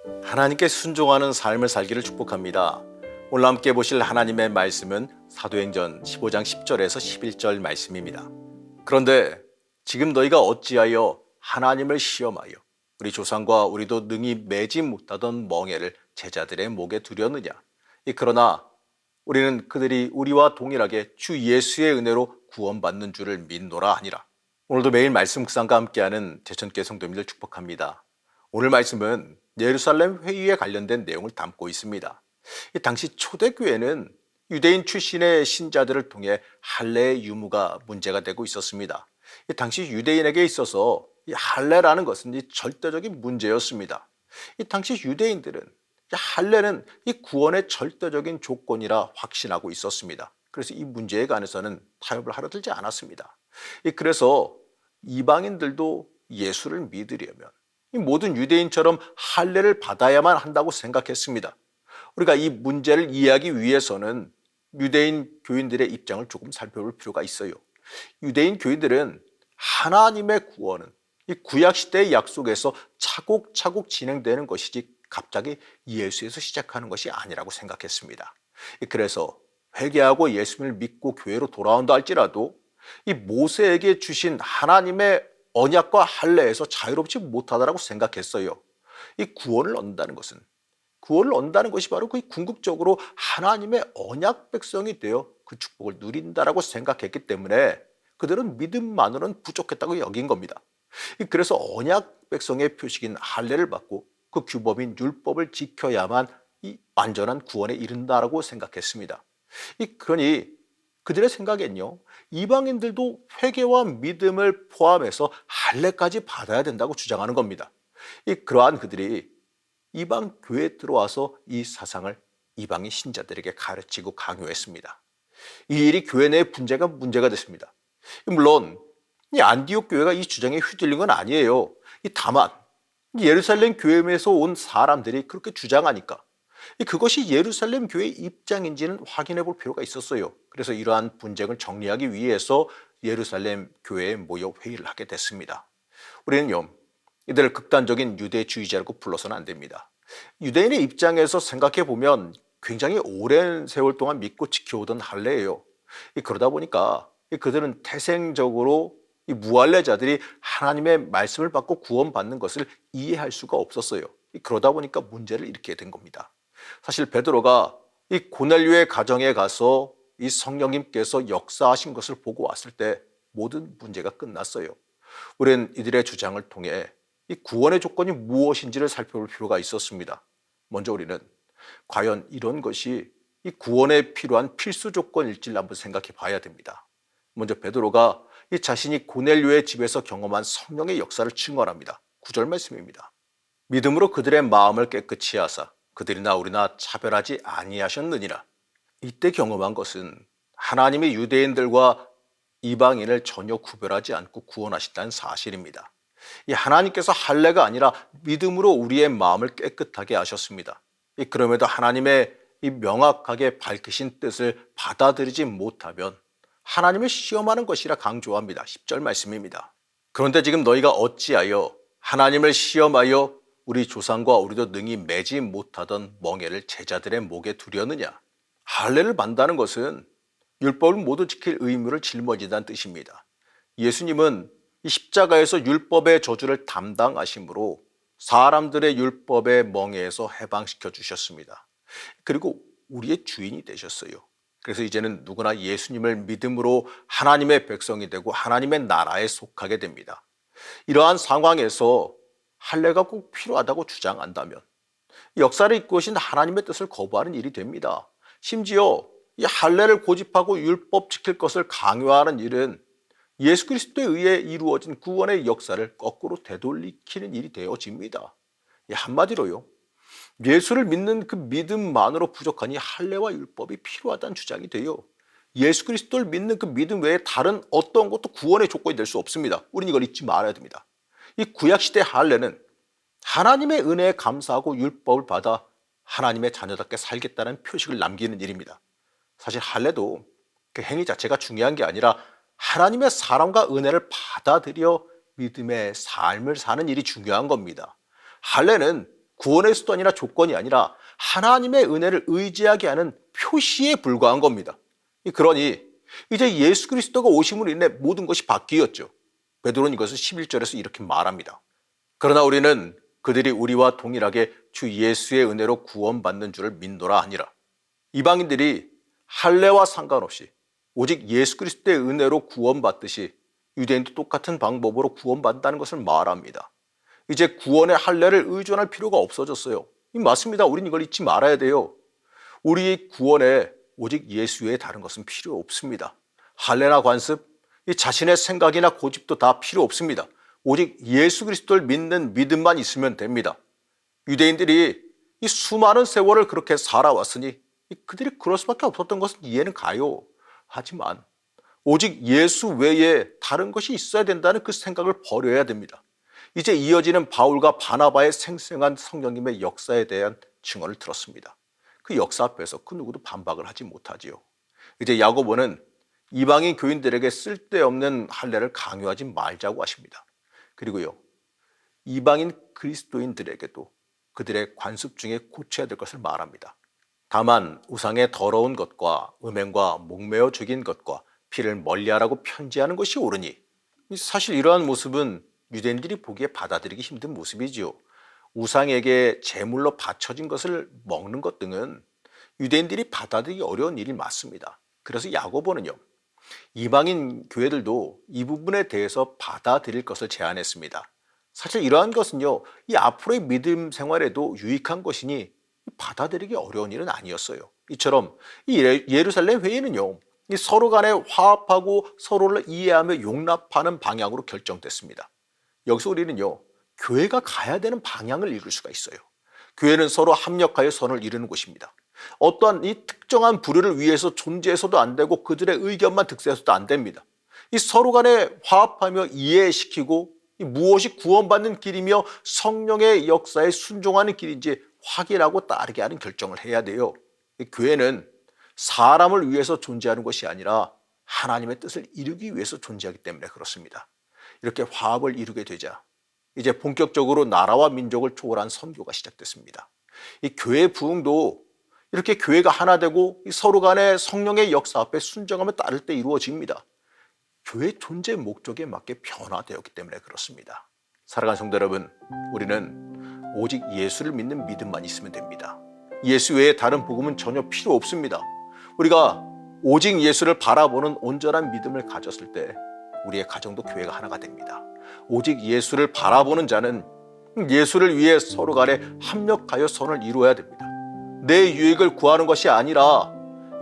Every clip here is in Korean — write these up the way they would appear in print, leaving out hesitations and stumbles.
하나님께 순종하는 삶을 살기를 축복합니다. 오늘 함께 보실 하나님의 말씀은 사도행전 15장 10절에서 11절 말씀입니다. 그런데 지금 너희가 어찌하여 하나님을 시험하여 우리 조상과 우리도 능히 매지 못하던 멍에를 제자들의 목에 두려느냐. 그러나 우리는 그들이 우리와 동일하게 주 예수의 은혜로 구원받는 줄을 믿노라 하니라. 오늘도 매일 말씀 묵상과 함께하는 제천교회 성도님들 축복합니다. 오늘 말씀은 예루살렘 회의에 관련된 내용을 담고 있습니다. 당시 초대교회는 유대인 출신의 신자들을 통해 할례의 유무가 문제가 되고 있었습니다. 당시 유대인에게 있어서 이 할례라는 것은 절대적인 문제였습니다. 당시 유대인들은 할례는 이 구원의 절대적인 조건이라 확신하고 있었습니다. 그래서 이 문제에 관해서는 타협을 하려 들지 않았습니다. 그래서 이방인들도 예수를 믿으려면 이 모든 유대인처럼 할례를 받아야만 한다고 생각했습니다. 우리가 이 문제를 이해하기 위해서는 유대인 교인들의 입장을 조금 살펴볼 필요가 있어요. 유대인 교인들은 하나님의 구원은 이 구약시대의 약속에서 차곡차곡 진행되는 것이지 갑자기 예수에서 시작하는 것이 아니라고 생각했습니다. 그래서 회개하고 예수님을 믿고 교회로 돌아온다 할지라도 이 모세에게 주신 하나님의 언약과 할례에서 자유롭지 못하다라고 생각했어요. 이 구원을 얻는다는 것이 바로 그 궁극적으로 하나님의 언약 백성이 되어 그 축복을 누린다라고 생각했기 때문에 그들은 믿음만으로는 부족했다고 여긴 겁니다. 그래서 언약 백성의 표식인 할례를 받고 그 규범인 율법을 지켜야만 이 완전한 구원에 이른다라고 생각했습니다. 그러니 그들의 생각엔요, 이방인들도 회개와 믿음을 포함해서 할례까지 받아야 된다고 주장하는 겁니다. 그러한 그들이 이방 교회에 들어와서 이 사상을 이방인 신자들에게 가르치고 강요했습니다. 이 일이 교회 내의 문제가 됐습니다. 물론 이 안디옥 교회가 이 주장에 휘둘린 건 아니에요. 다만 예루살렘 교회에서 온 사람들이 그렇게 주장하니까 그것이 예루살렘 교회의 입장인지는 확인해 볼 필요가 있었어요. 그래서 이러한 분쟁을 정리하기 위해서 예루살렘 교회에 모여 회의를 하게 됐습니다. 우리는요, 이들을 극단적인 유대주의자라고 불러서는 안 됩니다. 유대인의 입장에서 생각해 보면 굉장히 오랜 세월 동안 믿고 지켜오던 할례예요. 그러다 보니까 그들은 태생적으로 이 무할례자들이 하나님의 말씀을 받고 구원받는 것을 이해할 수가 없었어요. 그러다 보니까 문제를 일으키게 된 겁니다. 사실 베드로가 이 고넬료의 가정에 가서 이 성령님께서 역사하신 것을 보고 왔을 때 모든 문제가 끝났어요. 우리는 이들의 주장을 통해 이 구원의 조건이 무엇인지를 살펴볼 필요가 있었습니다. 먼저 우리는 과연 이런 것이 이 구원에 필요한 필수 조건일지를 한번 생각해 봐야 됩니다. 먼저 베드로가 이 자신이 고넬료의 집에서 경험한 성령의 역사를 증언합니다. 9절 말씀입니다. 믿음으로 그들의 마음을 깨끗이 하사 그들이나 우리나 차별하지 아니하셨느니라. 이때 경험한 것은 하나님이 유대인들과 이방인을 전혀 구별하지 않고 구원하신다는 사실입니다. 이 하나님께서 할례가 아니라 믿음으로 우리의 마음을 깨끗하게 하셨습니다. 그럼에도 하나님의 이 명확하게 밝히신 뜻을 받아들이지 못하면 하나님을 시험하는 것이라 강조합니다. 10절 말씀입니다. 그런데 지금 너희가 어찌하여 하나님을 시험하여 우리 조상과 우리도 능히 매지 못하던 멍에를 제자들의 목에 두려느냐. 할례를 받는다는 것은 율법을 모두 지킬 의무를 짊어진다는 뜻입니다. 예수님은 이 십자가에서 율법의 저주를 담당하심으로 사람들의 율법의 멍에에서 해방시켜 주셨습니다. 그리고 우리의 주인이 되셨어요. 그래서 이제는 누구나 예수님을 믿음으로 하나님의 백성이 되고 하나님의 나라에 속하게 됩니다. 이러한 상황에서 할례가 꼭 필요하다고 주장한다면 역사를 이끄신 하나님의 뜻을 거부하는 일이 됩니다. 심지어 이 할례를 고집하고 율법 지킬 것을 강요하는 일은 예수 그리스도에 의해 이루어진 구원의 역사를 거꾸로 되돌리키는 일이 되어집니다. 한마디로요, 예수를 믿는 그 믿음만으로 부족하니 할례와 율법이 필요하다는 주장이 돼요. 예수 그리스도를 믿는 그 믿음 외에 다른 어떤 것도 구원의 조건이 될 수 없습니다. 우리는 이걸 잊지 말아야 됩니다. 이 구약시대 할례는 하나님의 은혜에 감사하고 율법을 받아 하나님의 자녀답게 살겠다는 표식을 남기는 일입니다. 사실 할례도 그 행위 자체가 중요한 게 아니라 하나님의 사랑과 은혜를 받아들여 믿음의 삶을 사는 일이 중요한 겁니다. 할례는 구원의 수단이나 조건이 아니라 하나님의 은혜를 의지하게 하는 표시에 불과한 겁니다. 그러니 이제 예수 그리스도가 오심으로 인해 모든 것이 바뀌었죠. 베드로는 이것을 11절에서 이렇게 말합니다. 그러나 우리는 그들이 우리와 동일하게 주 예수의 은혜로 구원받는 줄을 믿노라 하니라. 이방인들이 할례와 상관없이 오직 예수 그리스도의 은혜로 구원받듯이 유대인도 똑같은 방법으로 구원받는다는 것을 말합니다. 이제 구원의 할례를 의존할 필요가 없어졌어요. 맞습니다. 우린 이걸 잊지 말아야 돼요. 우리의 구원에 오직 예수 외에 다른 것은 필요 없습니다. 할례나 관습, 자신의 생각이나 고집도 다 필요 없습니다. 오직 예수 그리스도를 믿는 믿음만 있으면 됩니다. 유대인들이 이 수많은 세월을 그렇게 살아왔으니 그들이 그럴 수밖에 없었던 것은 이해는 가요. 하지만 오직 예수 외에 다른 것이 있어야 된다는 그 생각을 버려야 됩니다. 이제 이어지는 바울과 바나바의 생생한 성령님의 역사에 대한 증언을 들었습니다. 그 역사 앞에서 그 누구도 반박을 하지 못하지요. 이제 야고보는 이방인 교인들에게 쓸데없는 할례를 강요하지 말자고 하십니다. 그리고요, 이방인 그리스도인들에게도 그들의 관습 중에 고쳐야 될 것을 말합니다. 다만 우상의 더러운 것과 음행과 목매어 죽인 것과 피를 멀리하라고 편지하는 것이 옳으니, 사실 이러한 모습은 유대인들이 보기에 받아들이기 힘든 모습이지요. 우상에게 제물로 바쳐진 것을 먹는 것 등은 유대인들이 받아들이기 어려운 일이 맞습니다. 그래서 야고보는요, 이방인 교회들도 이 부분에 대해서 받아들일 것을 제안했습니다. 사실 이러한 것은요, 이 앞으로의 믿음 생활에도 유익한 것이니 받아들이기 어려운 일은 아니었어요. 이처럼 이 예루살렘 회의는요, 이 서로 간에 화합하고 서로를 이해하며 용납하는 방향으로 결정됐습니다. 여기서 우리는요, 교회가 가야 되는 방향을 읽을 수가 있어요. 교회는 서로 합력하여 선을 이루는 곳입니다. 어떠한 이 특정한 부류를 위해서 존재해서도 안 되고 그들의 의견만 득세해서도 안 됩니다. 이 서로 간에 화합하며 이해시키고 무엇이 구원받는 길이며 성령의 역사에 순종하는 길인지 확인하고 따르게 하는 결정을 해야 돼요. 이 교회는 사람을 위해서 존재하는 것이 아니라 하나님의 뜻을 이루기 위해서 존재하기 때문에 그렇습니다. 이렇게 화합을 이루게 되자 이제 본격적으로 나라와 민족을 초월한 선교가 시작됐습니다. 이 교회 부흥도 이렇게 교회가 하나 되고 서로 간에 성령의 역사 앞에 순종하며 따를 때 이루어집니다. 교회 존재 목적에 맞게 변화되었기 때문에 그렇습니다. 사랑하는 성도 여러분, 우리는 오직 예수를 믿는 믿음만 있으면 됩니다. 예수 외에 다른 복음은 전혀 필요 없습니다. 우리가 오직 예수를 바라보는 온전한 믿음을 가졌을 때 우리의 가정도 교회가 하나가 됩니다. 오직 예수를 바라보는 자는 예수를 위해 서로 간에 합력하여 선을 이루어야 됩니다. 내 유익을 구하는 것이 아니라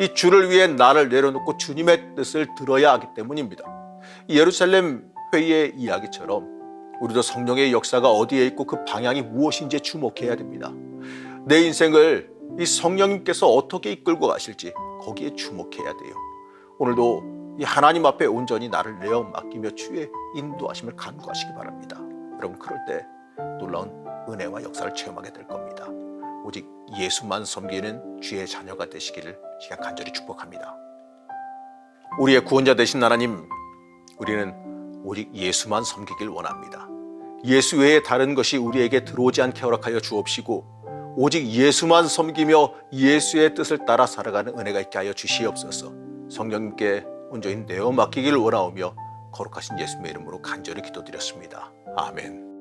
이 주를 위해 나를 내려놓고 주님의 뜻을 들어야 하기 때문입니다. 예루살렘 회의의 이야기처럼 우리도 성령의 역사가 어디에 있고 그 방향이 무엇인지에 주목해야 됩니다. 내 인생을 이 성령님께서 어떻게 이끌고 가실지 거기에 주목해야 돼요. 오늘도 이 하나님 앞에 온전히 나를 내어 맡기며 주의 인도하심을 간구하시기 바랍니다. 여러분, 그럴 때 놀라운 은혜와 역사를 체험하게 될 겁니다. 오직 예수만 섬기는 주의 자녀가 되시기를 제가 간절히 축복합니다. 우리의 구원자 되신 하나님, 우리는 오직 예수만 섬기길 원합니다. 예수 외에 다른 것이 우리에게 들어오지 않게 허락하여 주옵시고 오직 예수만 섬기며 예수의 뜻을 따라 살아가는 은혜가 있게 하여 주시옵소서. 성령님께 온전히 내어 맡기기를 원하오며 거룩하신 예수님의 이름으로 간절히 기도드렸습니다. 아멘.